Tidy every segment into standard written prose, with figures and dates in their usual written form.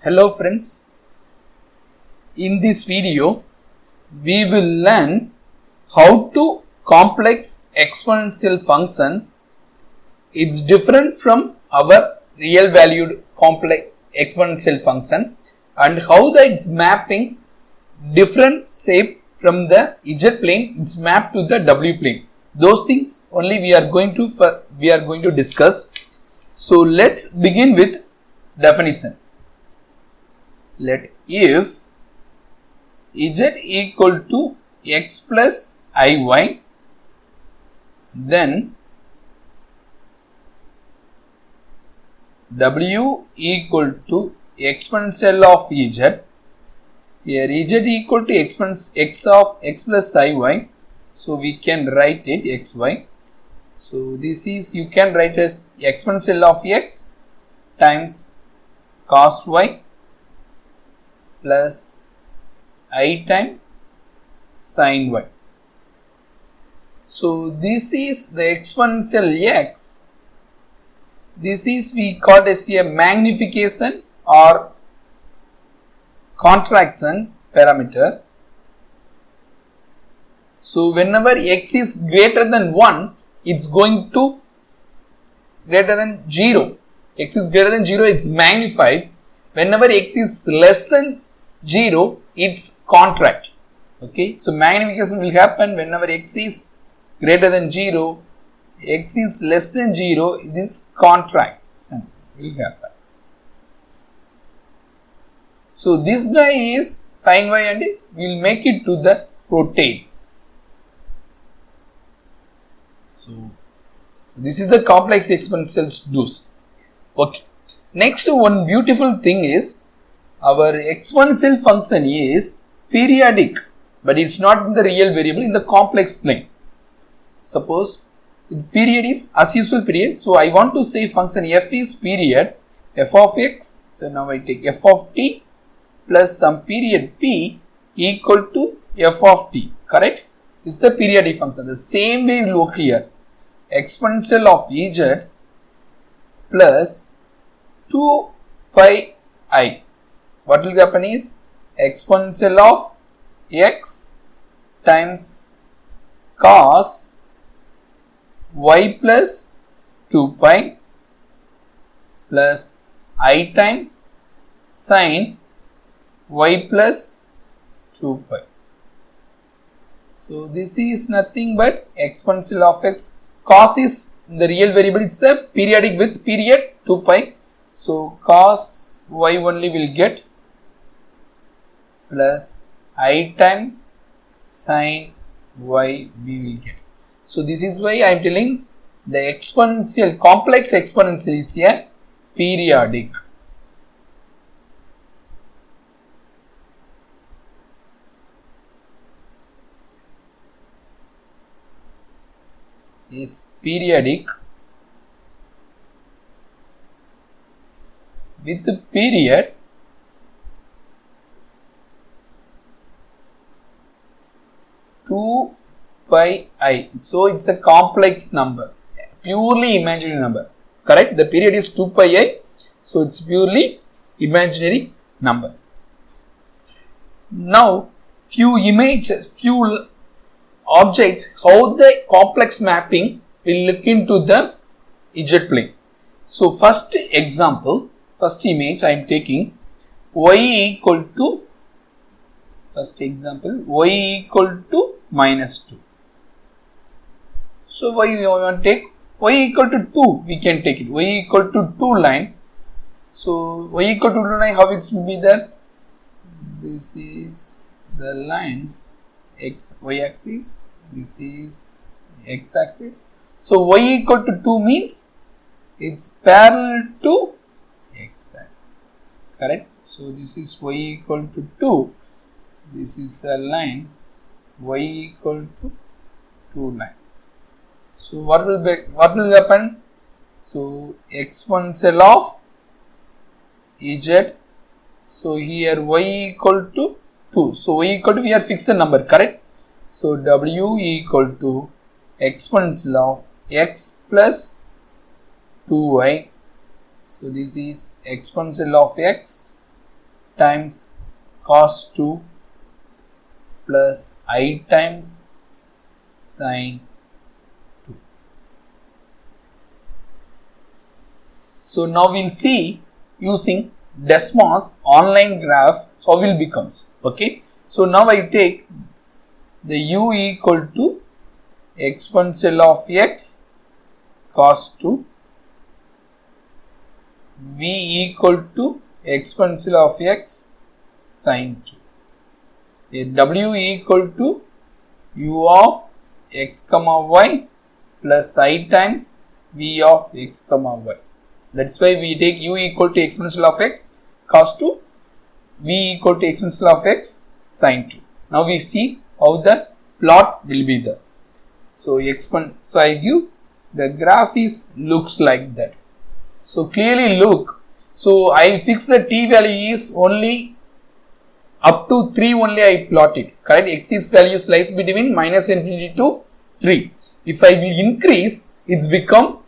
Hello friends, in this video we will learn how to complex exponential function. It's different from our real valued complex exponential function and how the its mappings different shape from the z plane, it's mapped to the w plane. Those things only we are going to discuss. So let's begin with definition. Let if z equal to x plus iy, then w equal to exponential of z. Here z equal to x plus iy, so we can write it xy. So this is, you can write as exponential of x times cos y plus I times sin y. So this is the exponential x. This is we call as a magnification or contraction parameter. So whenever x is greater than 1, it's going to greater than 0. X is greater than 0, it's magnified. Whenever x is less than 0, it's contract. Okay, so magnification will happen whenever x is greater than 0, x is less than 0, this contraction will happen. So this guy is sin y and we will make it to the rotates. So this is the complex exponential do's. Okay. Next, one beautiful thing is our exponential function is periodic, but it's not in the real variable, in the complex plane. Suppose the period is as usual period. So I want to say function f is period f of x. So now I take f of t plus some period p equal to f of t. Correct? This is the periodic function. The same way we will work here. Exponential of ez plus 2 pi I. What will happen is exponential of x times cos y plus 2 pi plus I times sin y plus 2 pi. So this is nothing but exponential of x. Cos is the real variable, it's a periodic with period 2 pi. So cos y only will get plus I times sin y we will get. So this is why I am telling the exponential, complex exponential is a periodic. Is periodic with the period two pi I. So it's a complex number, purely imaginary number. Correct? The period is 2 pi I. So it's purely imaginary number. Now few objects, how the complex mapping will look into the z plane. So first example, first image I am taking y equal to, first example, y equal to minus 2. So why we want to take y equal to 2, we can take it, y equal to 2 line. So y equal to 2 line, how it will be there? This is the line x, y axis, this is x axis. So y equal to 2 means it's parallel to x axis. Correct? So this is y equal to 2. This is the line y equal to 2 line. So what will happen? So exponential of z. So here y equal to 2. So y equal to, we are fixed the number, correct? So w equal to exponential of x plus 2y. So this is exponential of x times cos 2 plus I times sin 2. So now we'll see using Desmos online graph how will becomes. Okay. So now I take the u equal to exponential of x cos 2, v equal to exponential of x sin 2, w equal to u of x comma y plus I times v of x comma y. That is why we take u equal to exponential of x cos 2, v equal to exponential of x sin 2. Now we see how the plot will be there. So I give the graph looks like that. So clearly look. So I fix the t value is only up to 3 only I plot it. Correct? X's value lies between minus infinity to 3. If I will increase, it's become,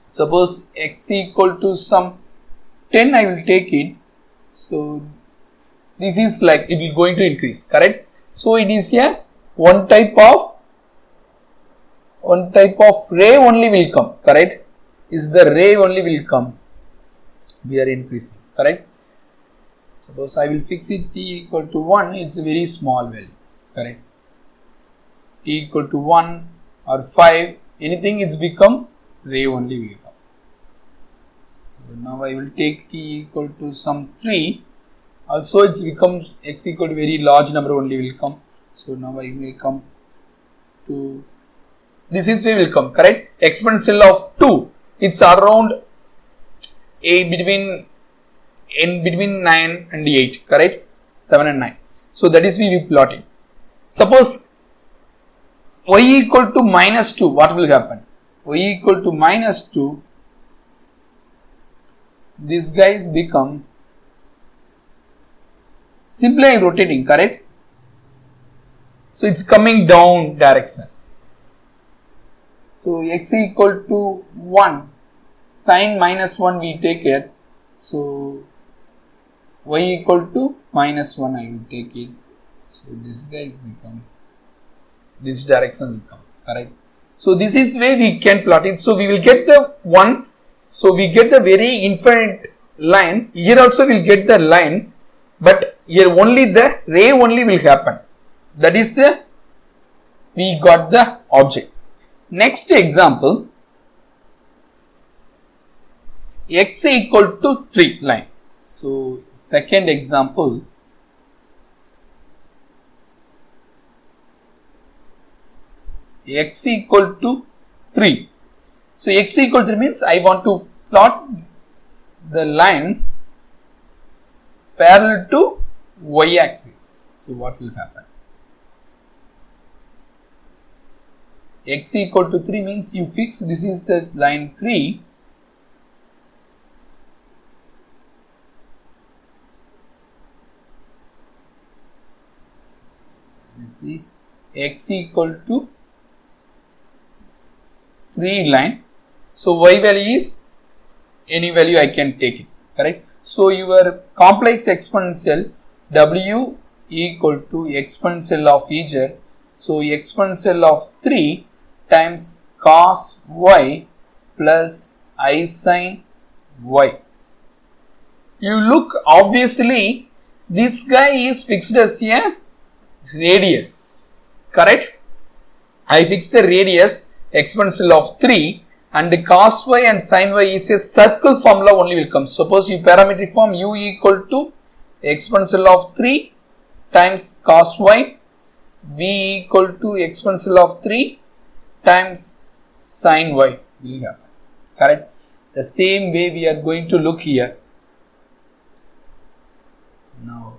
suppose x equal to some 10 I will take it. So this is like it will going to increase. Correct? So it is a one type of ray only will come. Correct? Is the ray only will come. We are increasing. Correct? Suppose I will fix it t equal to 1, it's a very small value. Correct? T equal to 1 or 5, anything it's become ray only will come. So now I will take t equal to some 3, also it becomes x equal to very large number only will come. So now I may come to, this is way will come. Correct? Exponential of 2, it's around between 9 and 8, correct? 7 and 9. So that is we plot it. Suppose y equal to minus 2, what will happen? Y equal to minus 2, this guys become, simply I am rotating, correct? So it's coming down direction. So x equal to 1, sin minus 1 we take it. So y equal to minus 1 I will take it. So this guys become, this direction will come. Correct? So this is way we can plot it. So we will get the 1. So we get the very infinite line. Here also we will get the line. But here only the ray only will happen. That is the, we got the object. Next example, x equal to 3 line. So second example, x equal to 3. So x equal to 3 means I want to plot the line parallel to y axis. So what will happen? X equal to 3 means you fix, this is the line 3. This is x equal to 3 line. So y value is any value I can take it. Correct? So your complex exponential w equal to exponential of z. So exponential of 3 times cos y plus I sin y. You look, obviously this guy is fixed as a radius. Correct? I fix the radius exponential of 3 and the cos y and sin y is a circle formula only will come. Suppose you parametric form u equal to exponential of 3 times cos y, v equal to exponential of 3 times sin y will happen. Correct? The same way we are going to look here. Now,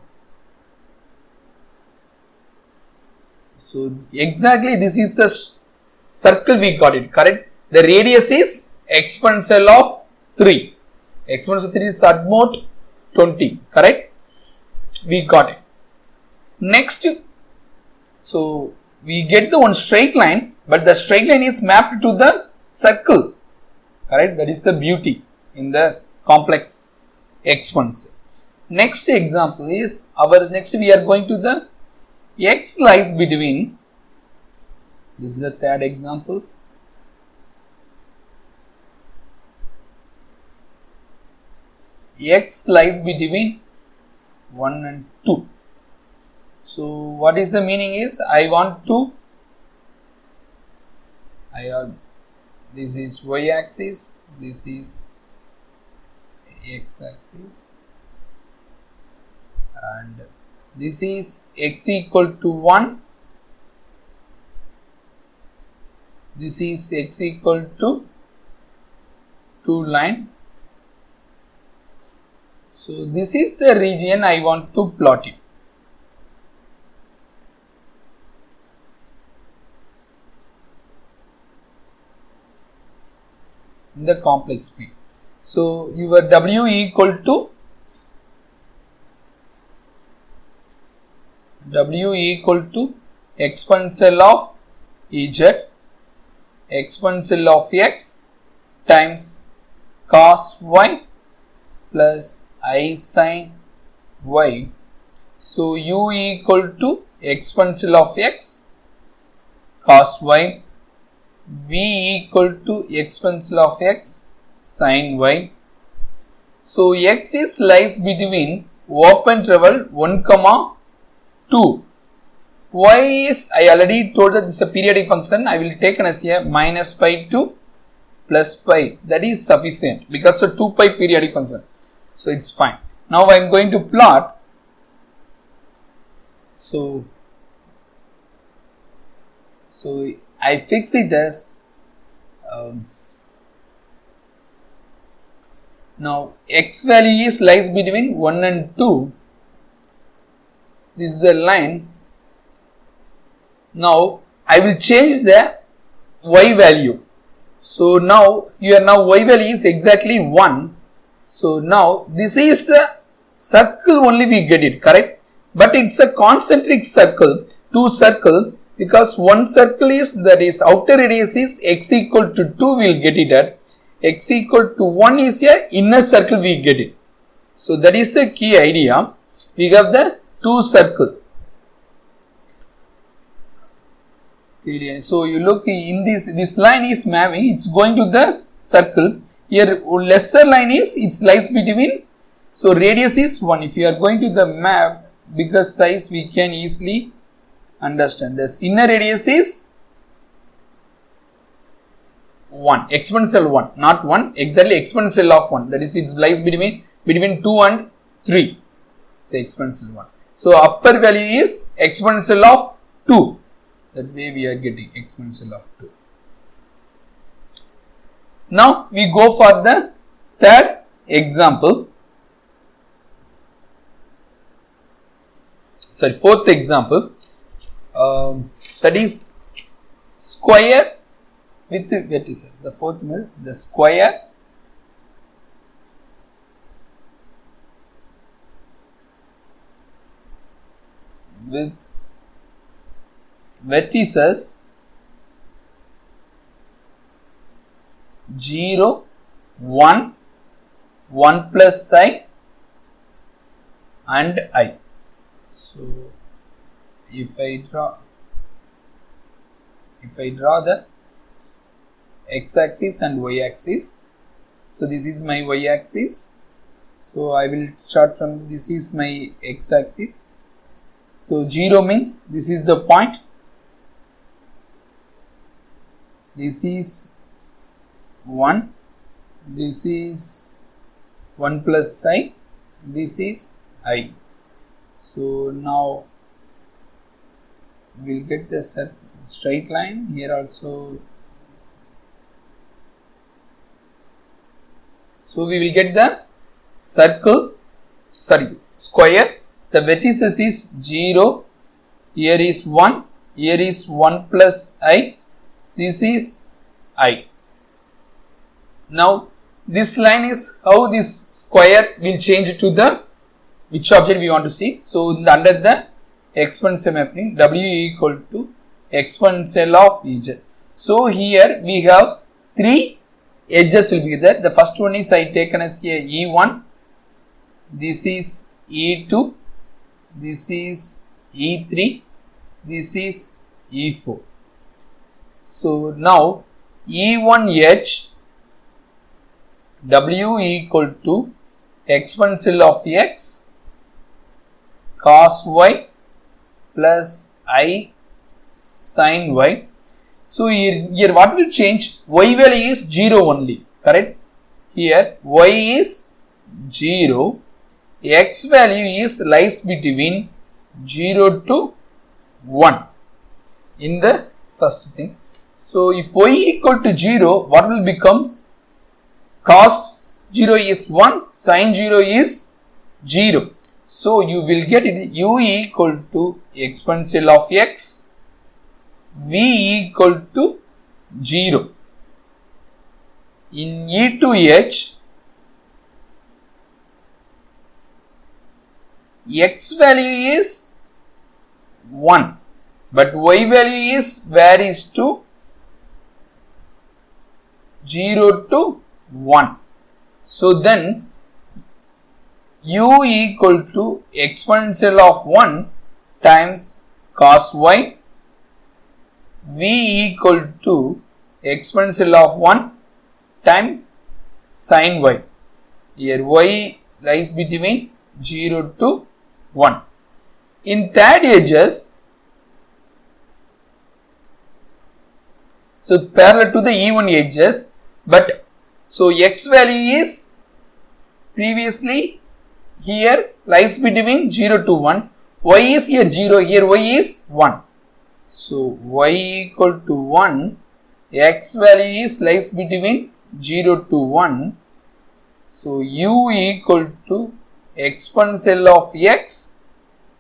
so exactly this is the circle we got it. Correct? The radius is exponential of 3. Exponential of 3 is at most 20. Correct? We got it. Next, so we get the one straight line, but the straight line is mapped to the circle. Correct? That is the beauty in the complex exponential. next example is we are going to the x lies between, this is the third example, x lies between 1 and 2. So what is the meaning is, I have, this is y axis, this is x axis, and this is x equal to 1, this is x equal to 2 line. So this is the region I want to plot it. In the complex P. So your W equal to exponential of Ez, exponential of x times cos y plus I sin y. So u equal to exponential of x cos y, v equal to exponential of x sin y. So x is lies between open interval 1, 2. Y is, I already told that this is a periodic function. I will take as here minus pi to plus pi. That is sufficient because it's a 2 pi periodic function. So it's fine. Now I am going to plot. So I fix it as now x value is lies between 1 and 2. This is the line. Now I will change the y value. So now y value is exactly 1. So now this is the circle only we get it, correct? But it's a concentric circle, 2 circle, because one circle is, that is outer radius is x equal to 2, we will get it at, x equal to 1 is a inner circle, we get it. So that is the key idea. We have the 2 circle. So you look in this line is mapping, it's going to the circle. Here lesser line is, it lies between, so radius is 1. If you are going to the map, bigger size, we can easily understand. The inner radius is 1, exponential 1, not 1, exactly exponential of 1. That is, it lies between 2 and 3. Say exponential 1. So upper value is exponential of 2. That way we are getting exponential of 2. Now we go for the third example. Fourth example. That is square with vertices. The fourth one, the square with vertices 0, 1, 1 plus I and I. So if I draw the x axis and y axis, so this is my y axis, so I will start from, this is my x axis. So 0 means this is the point, this is 1, this is 1 plus I, this is I. So now we will get the straight line here also. So we will get the square. The vertices is 0, here is 1, here is 1 plus I, this is I. Now this line is how this square will change to the which object we want to see. So under the exponential mapping, W equal to exponential of Ez. So here we have 3 edges will be there. The first one is I taken as a E1, this is E2, this is E3, this is E4. So now E1H W equal to exponential of x cos y plus I sin y. So here what will change? Y value is 0 only, correct? Here y is 0, x value is lies between 0 to 1 in the first thing. So if y equal to 0, what will becomes? Cos 0 is 1, sin 0 is 0. So you will get it u equal to exponential of x, v equal to 0. In E2H, x value is 1, but y value is varies to 0 to 1. So then u equal to exponential of 1 times cos y, v equal to exponential of 1 times sin y. Here y lies between 0 to 1. In third edges, so parallel to the E1 edges, but so x value is previously here lies between 0 to 1, y is here 0, here y is 1. So y equal to 1, x value is lies between 0 to 1. So u equal to exponential of x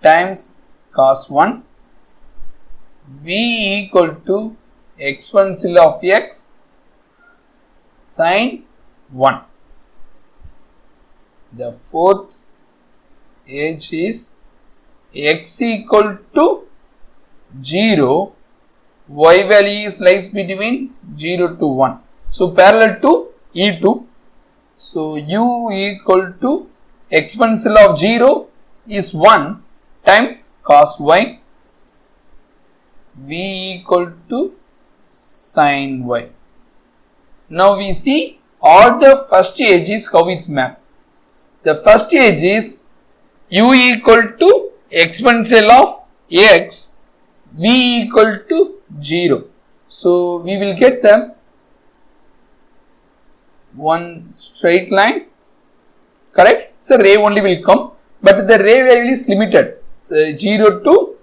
times cos 1, v equal to exponential of x sin 1. The fourth edge is x equal to 0, y value is lies between 0 to 1. So parallel to E2. So u equal to exponential of 0 is 1 times cos y, v equal to sin y. Now we see all the first edges how it's mapped. The first edge is u equal to exponential of x, v equal to 0. So we will get them one straight line, correct? So ray only will come, but the ray value is limited, so 0 to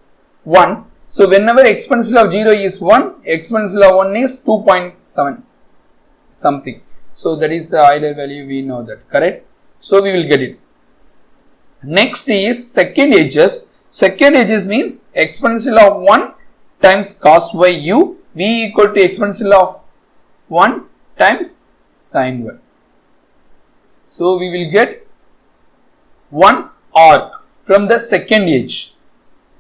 1. So whenever exponential of 0 is 1, exponential of 1 is 2.7 something. So that is the Euler value, we know that, correct? So we will get it. Next is second edges. Second edges means exponential of 1 times cos y u, v equal to exponential of 1 times sin y. So we will get one arc from the second edge.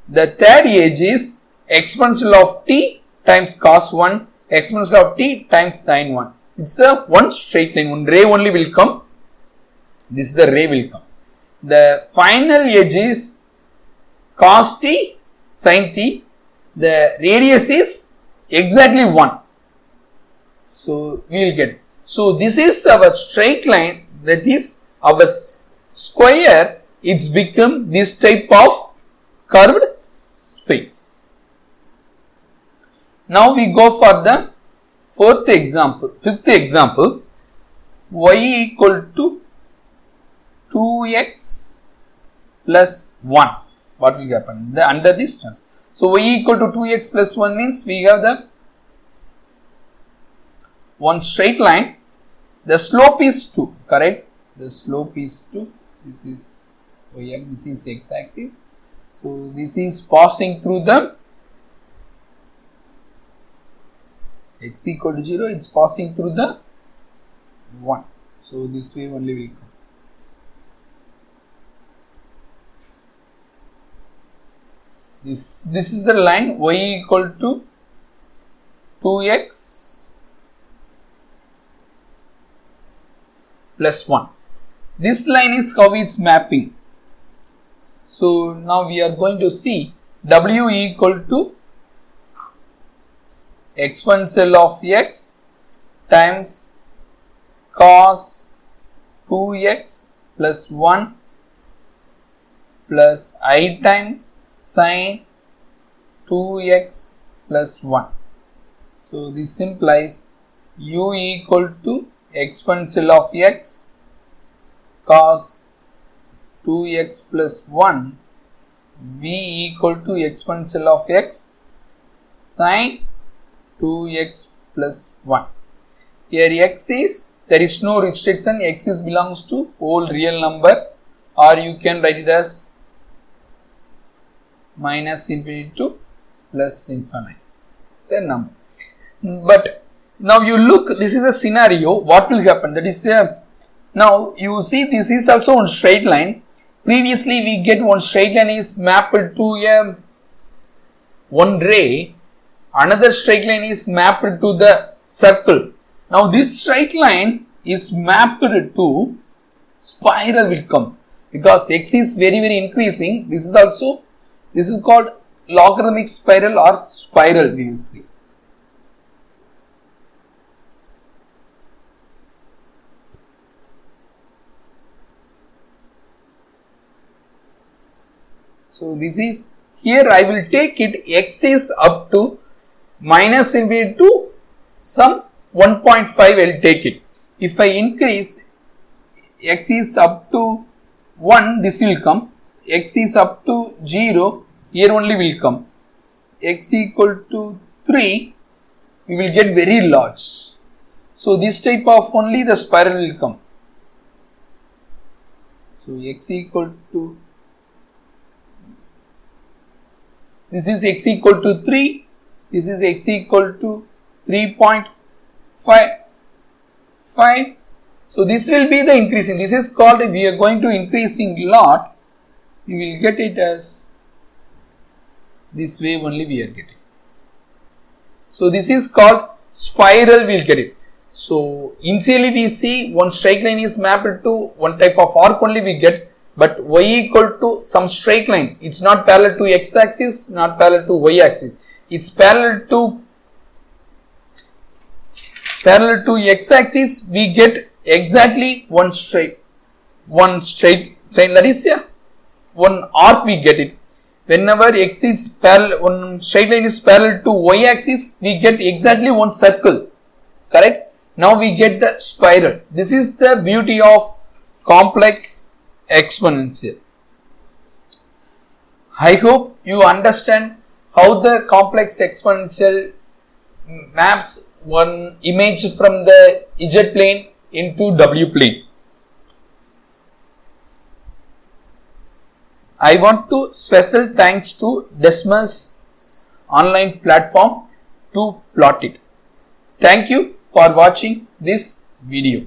The third edge is exponential of t times cos 1, exponential of t times sin 1. It's a one straight line, one ray only will come. This is the ray will come. The final edge is cos t sin t. The radius is exactly 1. So we will get it. So this is our straight line, that is our square. It's become this type of curved space. Now we go for the fifth example, y equal to 2x plus 1. What will happen? Under this terms. So y equal to 2x plus 1 means we have the one straight line. The slope is 2, correct? The slope is 2. This is y, this is x axis. So this is passing through the x equal to 0, it's passing through the 1. So this way only will come. This is the line y equal to 2x plus 1. This line is how it's mapping. So now we are going to see W equal to exponential of x times cos 2x plus 1 plus I times sin 2x plus 1. So this implies u equal to exponential of x cos 2x plus 1, v equal to exponential of x sin 2x plus 1. Here x is, there is no restriction, x is belongs to whole real number, or you can write it as minus infinity to plus infinite. It's a number. But now you look, this is a scenario, what will happen? That is now you see this is also one straight line. Previously we get one straight line is mapped to a one ray, another straight line is mapped to the circle. Now this straight line is mapped to spiral will comes, because x is very increasing. This is also, this is called logarithmic spiral or spiral, we will see. So this is, here I will take it, x is up to minus infinity to some 1.5 I will take it. If I increase, x is up to 1, this will come, x is up to 0, here only will come, x equal to 3, we will get very large. So this type of only the spiral will come. So x equal to, this is x equal to 3, this is x equal to 3.5. So this will be the increasing, this is called, we are going to increasing lot, we will get it as this way only we are getting. So this is called spiral, we will get it. So initially we see one straight line is mapped to one type of arc only we get, but y equal to some straight line, it's not parallel to x axis, not parallel to y axis, it's parallel to x axis, we get exactly one straight line, that is one arc we get it. Whenever x is parallel, one straight line is parallel to y axis, we get exactly one circle, correct? Now we get the spiral. This is the beauty of complex exponential. I hope you understand how the complex exponential maps one image from the z plane into w plane. I want to special thanks to Desmos online platform to plot it. Thank you for watching this video.